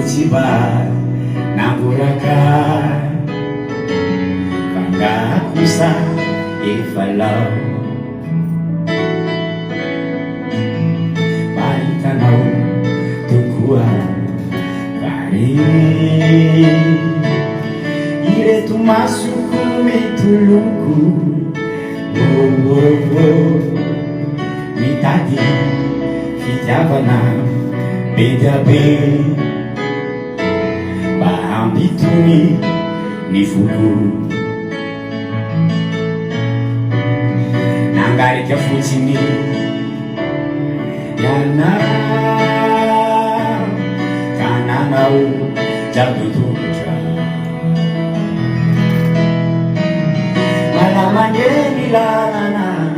Sotiba namboraka Vangakusa efalau Mahitanao tokoa Vary Ireto masoko mitoloko Mitady fitiavana be dia be Mba hampitony ny volo Nangarika fotsiny ianao Ka nanao jiaby tongotra Malamane ny lalana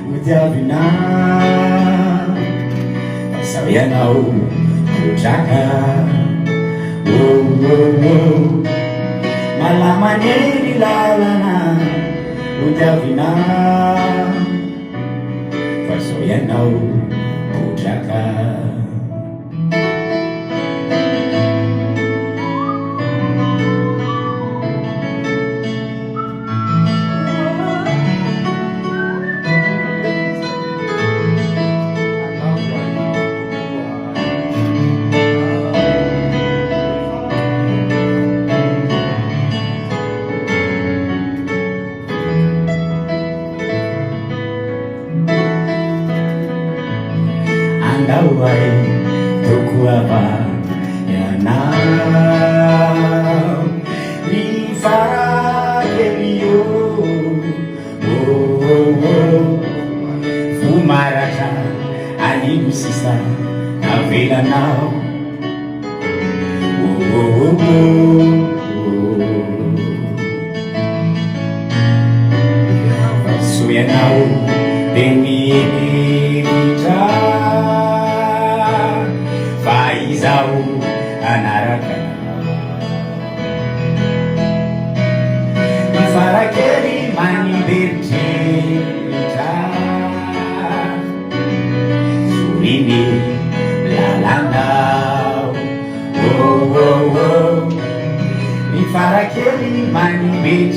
hodiavinao Sao ianao kotraka Malamane ny lalana hodiavinao Fa sao ianao kotraka Andau ai tokuava ianao Ni farakelio Fumaraka anigo sisa navelanao So ianao de mievitra Izao anaraka Farakely manimberitra Soriny lalanao Farakely manimberitra